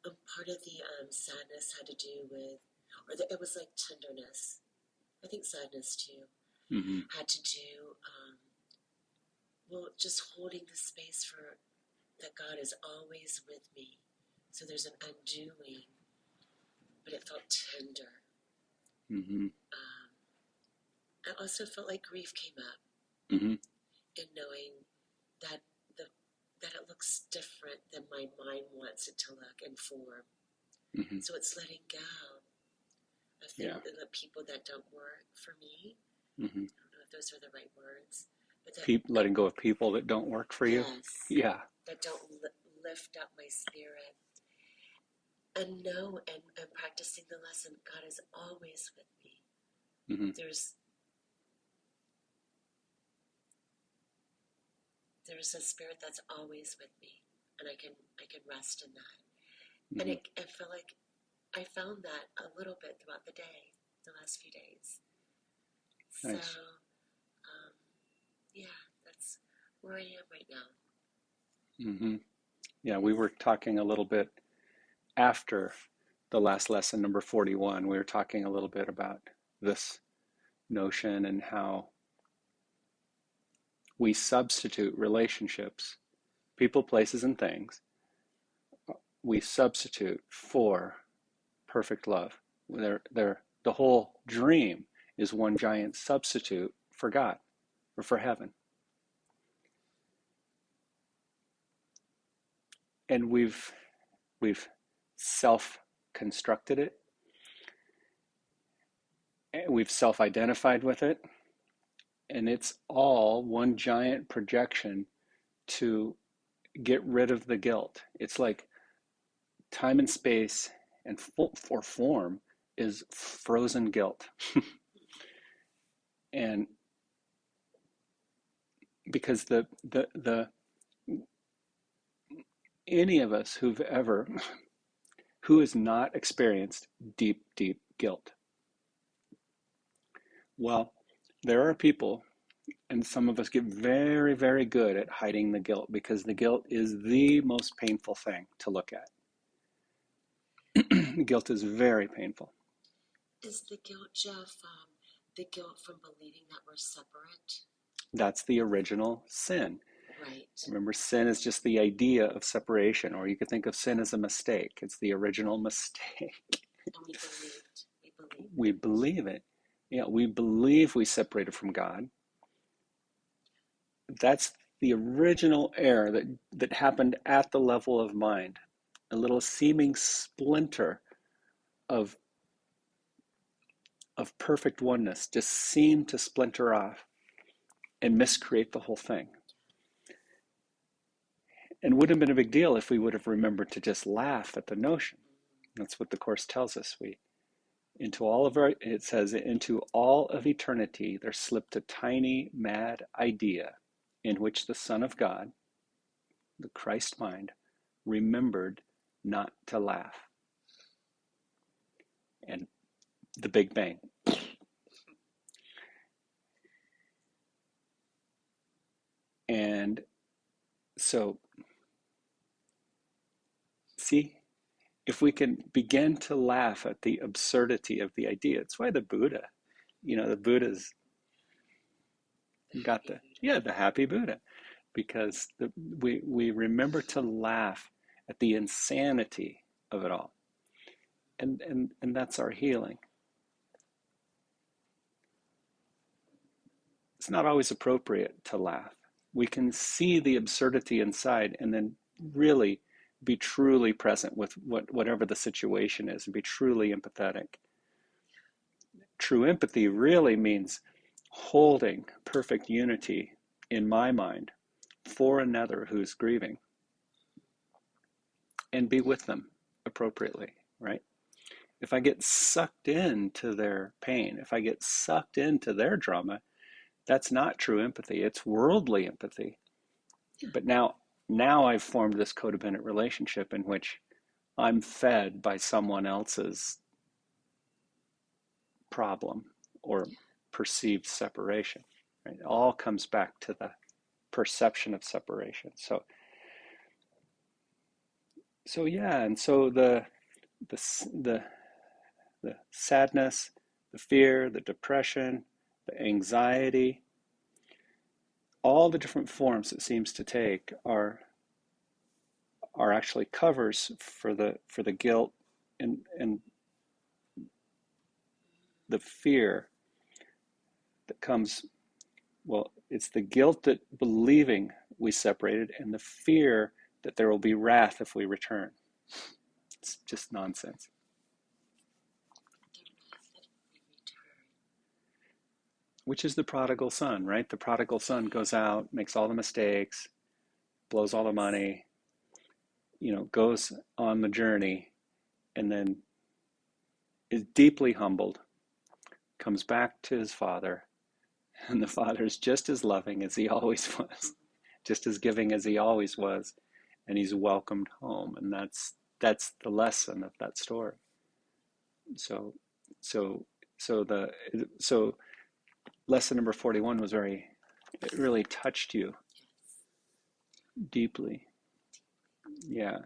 part of the sadness had to do with, it was like tenderness. I think sadness too Mm-hmm. had to do, well, just holding the space for that God is always with me. So there's an undoing, but it felt tender. Mm-hmm. I also felt like grief came up Mm-hmm. in knowing that the that it looks different than my mind wants it to look and form. Mm-hmm. So it's letting go of Yeah. the people that don't work for me. Mm-hmm. I don't know if those are the right words, but Letting go of people that don't work for you. yes, Yeah. that don't lift up my spirit. And know and practicing the lesson, God is always with me. Mm-hmm. There's a spirit that's always with me, and I can rest in that. And Mm-hmm. I feel like I found that a little bit throughout the day, the last few days. So, Nice. yeah, that's where I am right now. Mm-hmm. Yeah, we were talking a little bit after the last lesson, number 41. We were talking a little bit about this notion and how we substitute relationships, people, places, and things, we substitute for perfect love. The whole dream is one giant substitute for God or for heaven. And we've self-constructed it, and we've self-identified with it, and it's all one giant projection to get rid of the guilt. It's like time and space and for form is frozen guilt. And because the any of us who has not experienced deep guilt, well, there are people, and some of us get very good at hiding the guilt because the guilt is the most painful thing to look at. Guilt is very painful. Is the guilt, Jeff, the guilt from believing that we're separate? That's the original sin. Right. Remember, sin is just the idea of separation, or you could think of sin as a mistake. It's the original mistake. And we believed. We believed We it. believe it. Yeah, we believe we separated from God. That's the original error that happened at the level of mind. A little seeming splinter of perfect oneness just seemed to splinter off and miscreate the whole thing. And would have been a big deal if we would have remembered to just laugh at the notion. That's what the Course tells us. It says, into all of eternity, there slipped a tiny, mad idea in which the Son of God, the Christ mind, remembered not to laugh. And the Big Bang. And so, see, if we can begin to laugh at the absurdity of the idea, it's why the Buddha's got the happy Buddha, because we remember to laugh at the insanity of it all. And that's our healing. It's not always appropriate to laugh. We can see the absurdity inside and then really be truly present with whatever the situation is and be truly empathetic. True empathy really means holding perfect unity in my mind for another who's grieving and be with them appropriately, right? If I get sucked into their pain, if I get sucked into their drama, that's not true empathy. It's worldly empathy. But now I've formed this codependent relationship in which I'm fed by someone else's problem or perceived separation. Right? It all comes back to the perception of separation. So So yeah, and so the the the sadness, the fear, the depression, the anxiety, all the different forms it seems to take are actually covers for the guilt and the fear that comes. Well, it's the guilt that believing we separated and the fear that there will be wrath if we return. It's just nonsense. Which is the prodigal son, right? The prodigal son goes out, makes all the mistakes, blows all the money, goes on the journey, and then is deeply humbled, comes back to his father, and the father's just as loving as he always was, just as giving as he always was, and he's welcomed home. And that's the lesson of that story. So so so lesson number 41 was it really touched you deeply. Yeah.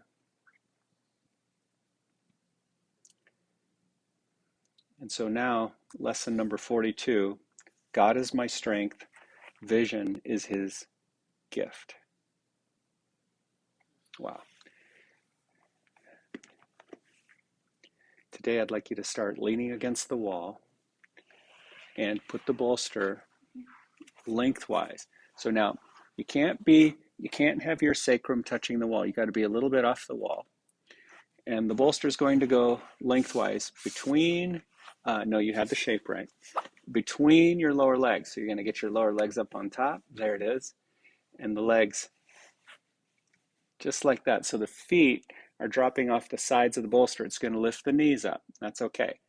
And so now, lesson number 42, God is my strength, vision is his gift. Wow. Today, I'd like you to start leaning against the wall and put the bolster lengthwise. So now, you can't have your sacrum touching the wall. You got to be a little bit off the wall. And the bolster is going to go lengthwise between, no, you had the shape right, between your lower legs. So you're going to get your lower legs up on top. There it is. And the legs just like that. So the feet are dropping off the sides of the bolster. It's going to lift the knees up. That's okay.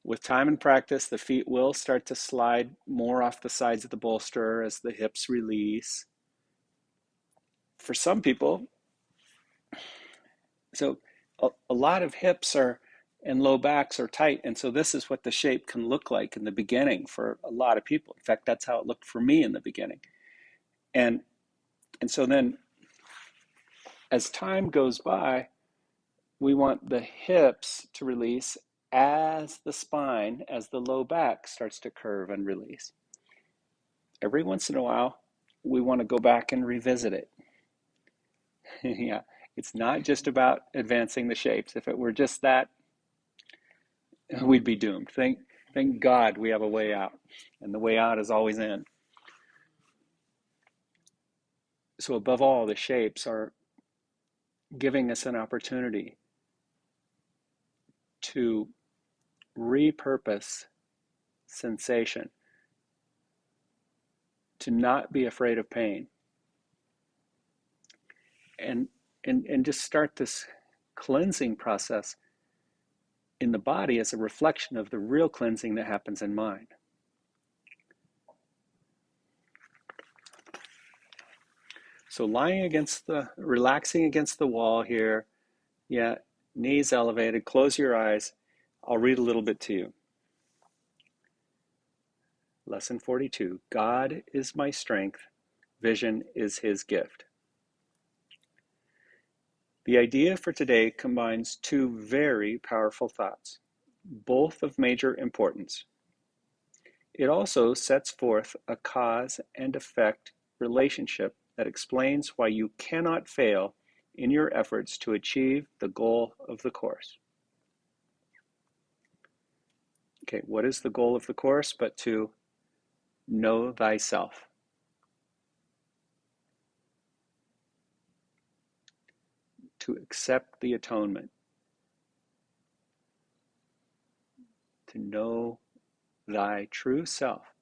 With time and practice, the feet will start to slide more off the sides of the bolster as the hips release. For some people, so a lot of hips are and low backs are tight, and so this is what the shape can look like in the beginning for a lot of people. In fact, that's how it looked for me in the beginning. And so then as time goes by, we want the hips to release as the spine, as the low back starts to curve and release. Every once in a while, we want to go back and revisit it. Yeah, it's not just about advancing the shapes. If it were just that, we'd be doomed. Thank God we have a way out, and the way out is always in. So above all, the shapes are giving us an opportunity to repurpose sensation, to not be afraid of pain, and just start this cleansing process in the body as a reflection of the real cleansing that happens in mind. So relaxing against the wall here, yeah, knees elevated, close your eyes. I'll read a little bit to you. Lesson 42, God is my strength, vision is his gift. The idea for today combines two very powerful thoughts, both of major importance. It also sets forth a cause and effect relationship that explains why you cannot fail in your efforts to achieve the goal of the Course. Okay, what is the goal of the Course but to know thyself? To accept the atonement, to know thy true self,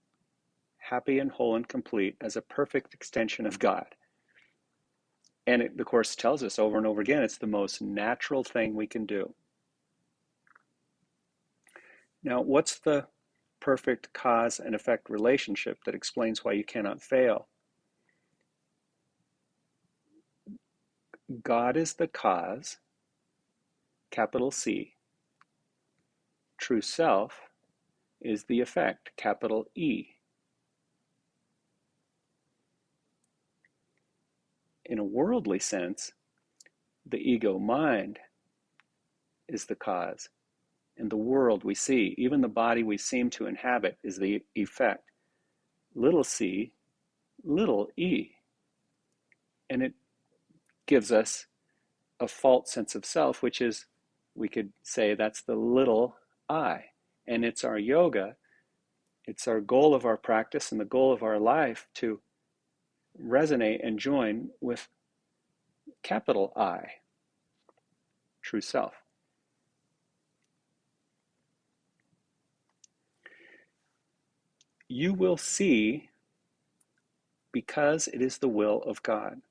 happy and whole and complete as a perfect extension of God. And the Course tells us over and over again, it's the most natural thing we can do. Now, what's the perfect cause and effect relationship that explains why you cannot fail? God is the cause, capital C. True self is the effect, capital E. In a worldly sense, the ego mind is the cause. And the world we see, even the body we seem to inhabit, is the effect. Little c, little e. And it gives us a false sense of self, which is, we could say that's the little I. And it's our yoga, it's our goal of our practice and the goal of our life to resonate and join with capital I, true self. You will see because it is the will of God.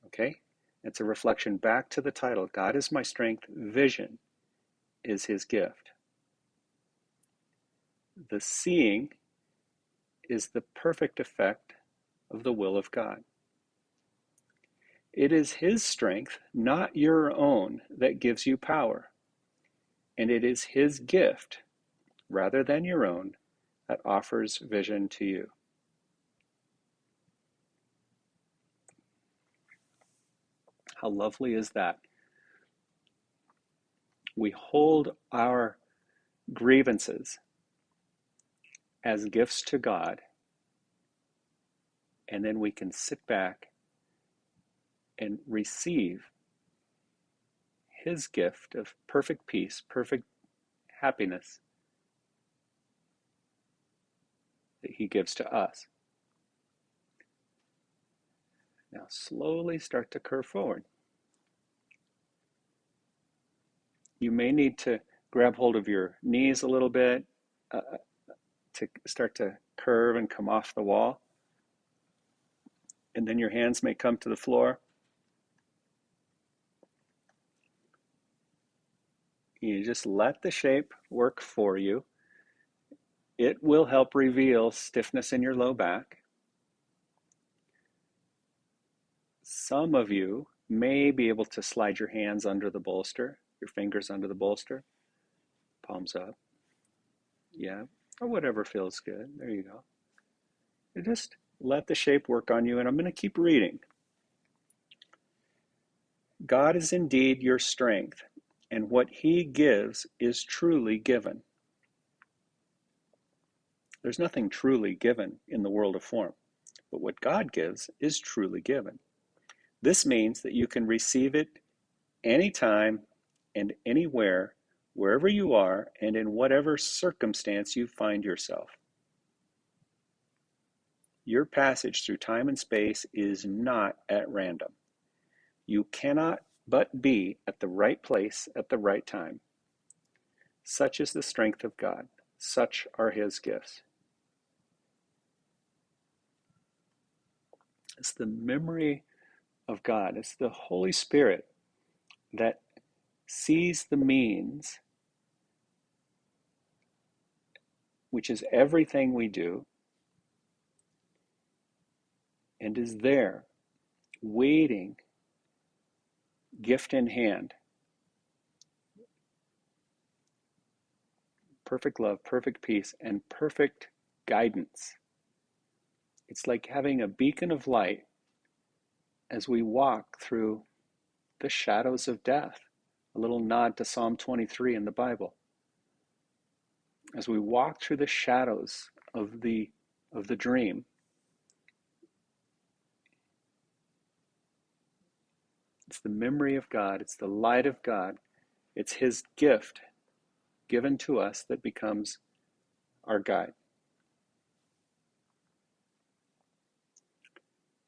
Okay? It's a reflection back to the title. God is my strength, vision is his gift. The seeing is the perfect effect of the will of God. It is his strength, not your own, that gives you power. And it is his gift, rather than your own, that offers vision to you. How lovely is that? We hold our grievances as gifts to God, and then we can sit back and receive his gift of perfect peace, perfect happiness that he gives to us. Now slowly start to curve forward. You may need to grab hold of your knees a little bit to start to curve and come off the wall. And then your hands may come to the floor. You just let the shape work for you. It will help reveal stiffness in your low back. Some of you may be able to slide your hands under the bolster, your fingers under the bolster, palms up. Yeah, or whatever feels good. There you go. You just let the shape work on you, and I'm going to keep reading. God is indeed your strength, and what he gives is truly given. There's nothing truly given in the world of form, but what God gives is truly given. This means that you can receive it anytime and anywhere, wherever you are, and in whatever circumstance you find yourself. Your passage through time and space is not at random. You cannot but be at the right place at the right time. Such is the strength of God. Such are his gifts. It's the memory of God. It's the Holy Spirit that sees the means, which is everything we do, and is there, waiting, gift in hand. Perfect love, perfect peace, and perfect guidance. It's like having a beacon of light as we walk through the shadows of death. A little nod to Psalm 23 in the Bible. As we walk through the shadows of the dream, it's the memory of God, it's the light of God, it's his gift given to us that becomes our guide.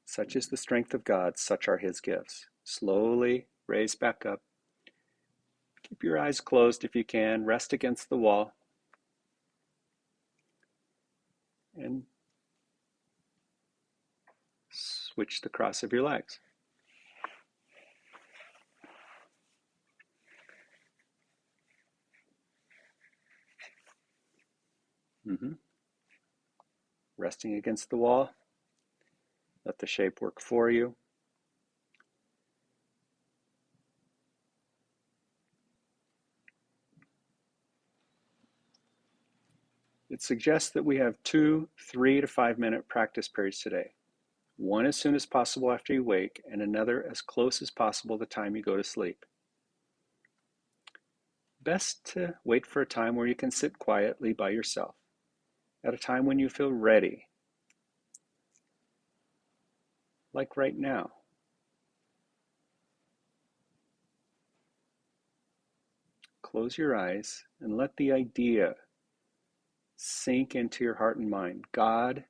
Such is the strength of God, such are his gifts. Slowly raise back up. Keep your eyes closed if you can. Rest against the wall. And switch the cross of your legs. Resting against the wall. Let the shape work for you. It suggests that we have 2 3 to 5 minute practice periods today. one as soon as possible after you wake, and another as close as possible the time you go to sleep. Best to wait for a time where you can sit quietly by yourself, at a time when you feel ready, like right now. Close your eyes and let the idea sink into your heart and mind. God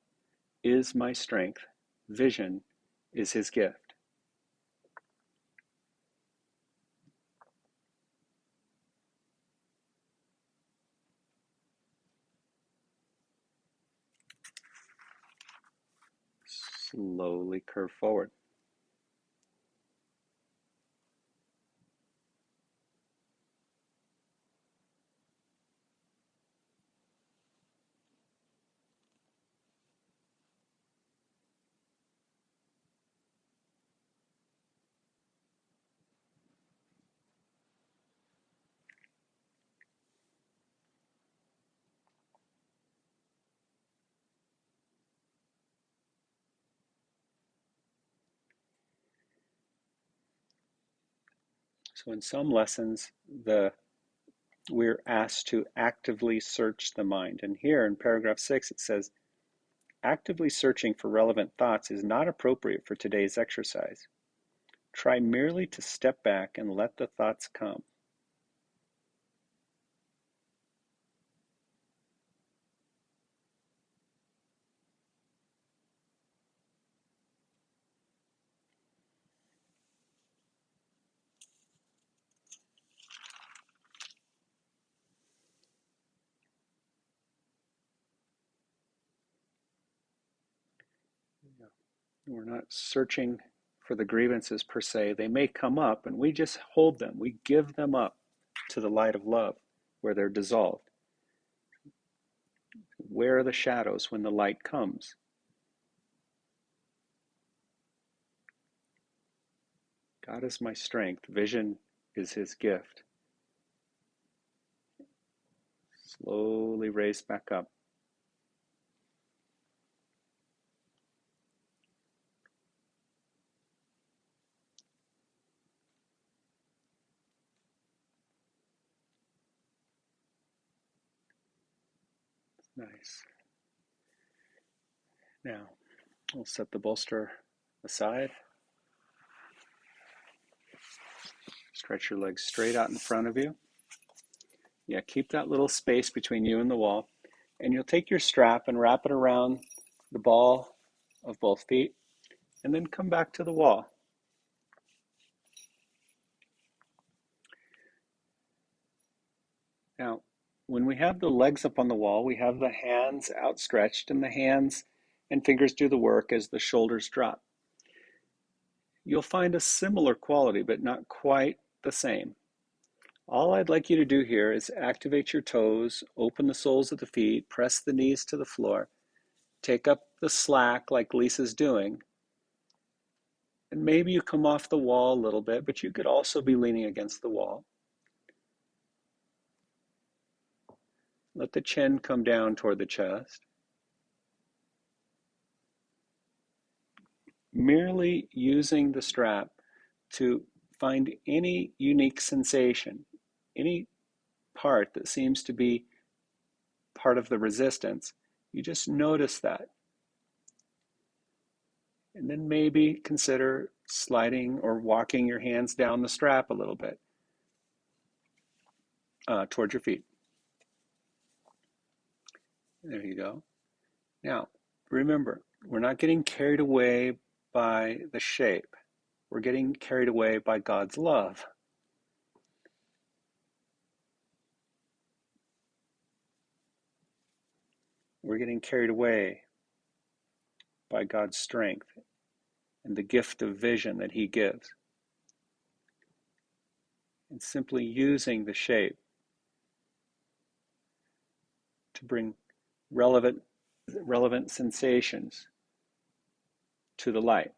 is my strength. Vision is his gift. Slowly curve forward. So in some lessons, we're asked to actively search the mind. And here in paragraph 6, it says, actively searching for relevant thoughts is not appropriate for today's exercise. Try merely to step back and let the thoughts come. We're not searching for the grievances per se. They may come up and we just hold them. We give them up to the light of love where they're dissolved. Where are the shadows when the light comes? God is my strength. Vision is his gift. Slowly raise back up. Nice. Now, we'll set the bolster aside. Stretch your legs straight out in front of you. Yeah, keep that little space between you and the wall. And you'll take your strap and wrap it around the ball of both feet, and then come back to the wall. Now, when we have the legs up on the wall, we have the hands outstretched, and the hands and fingers do the work as the shoulders drop. You'll find a similar quality, but not quite the same. All I'd like you to do here is activate your toes, open the soles of the feet, press the knees to the floor, take up the slack like Lisa's doing, and maybe you come off the wall a little bit, but you could also be leaning against the wall. Let the chin come down toward the chest. Merely using the strap to find any unique sensation, any part that seems to be part of the resistance. You just notice that. And then maybe consider sliding or walking your hands down the strap a little bit towards your feet. There you go. Now, remember, we're not getting carried away by the shape. We're getting carried away by God's love. We're getting carried away by God's strength and the gift of vision that he gives. And simply using the shape to bring relevant sensations to the light.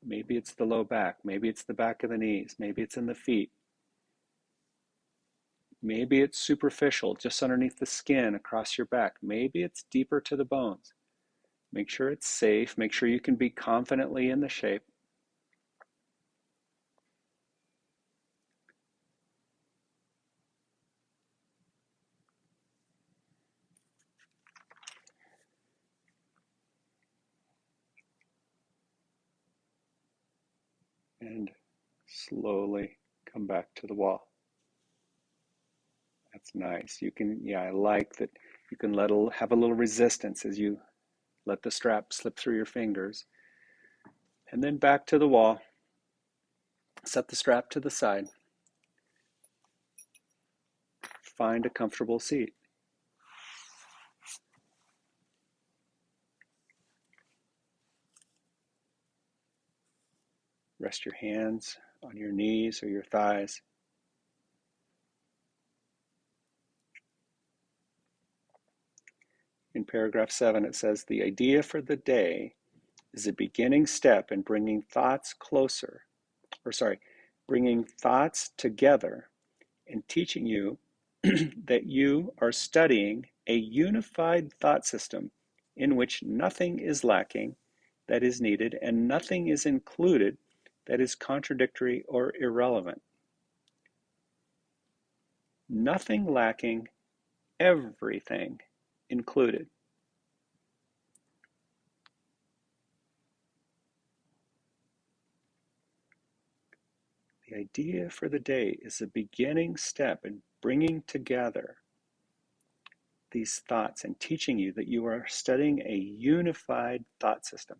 Maybe it's the low back, maybe it's the back of the knees, maybe it's in the feet. Maybe it's superficial, just underneath the skin, across your back. Maybe it's deeper to the bones. Make sure it's safe. Make sure you can be confidently in the shape. And slowly come back to the wall. That's nice. You can, yeah, I like that you can have a little resistance as you let the strap slip through your fingers. And then back to the wall. Set the strap to the side. Find a comfortable seat. Rest your hands on your knees or your thighs. In paragraph 7, it says, the idea for the day is a beginning step in bringing thoughts bringing thoughts together and teaching you that you are studying a unified thought system in which nothing is lacking that is needed and nothing is included that is contradictory or irrelevant. Nothing lacking, everything included. The idea for the day is a beginning step in bringing together these thoughts and teaching you that you are studying a unified thought system.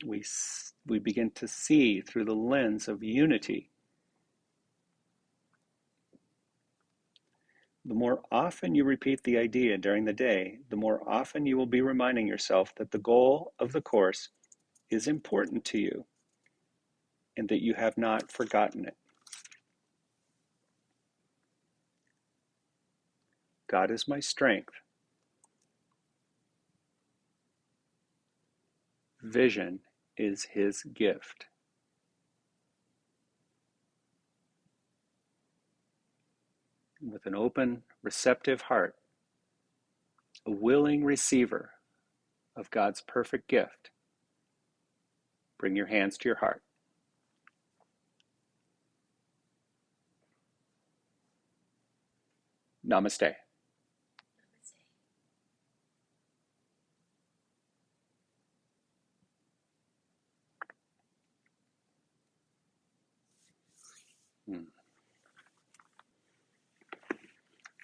We begin to see through the lens of unity. The more often you repeat the idea during the day, the more often you will be reminding yourself that the goal of the Course is important to you and that you have not forgotten it. God is my strength. Vision is His gift. With an open, receptive heart, a willing receiver of God's perfect gift, bring your hands to your heart. Namaste.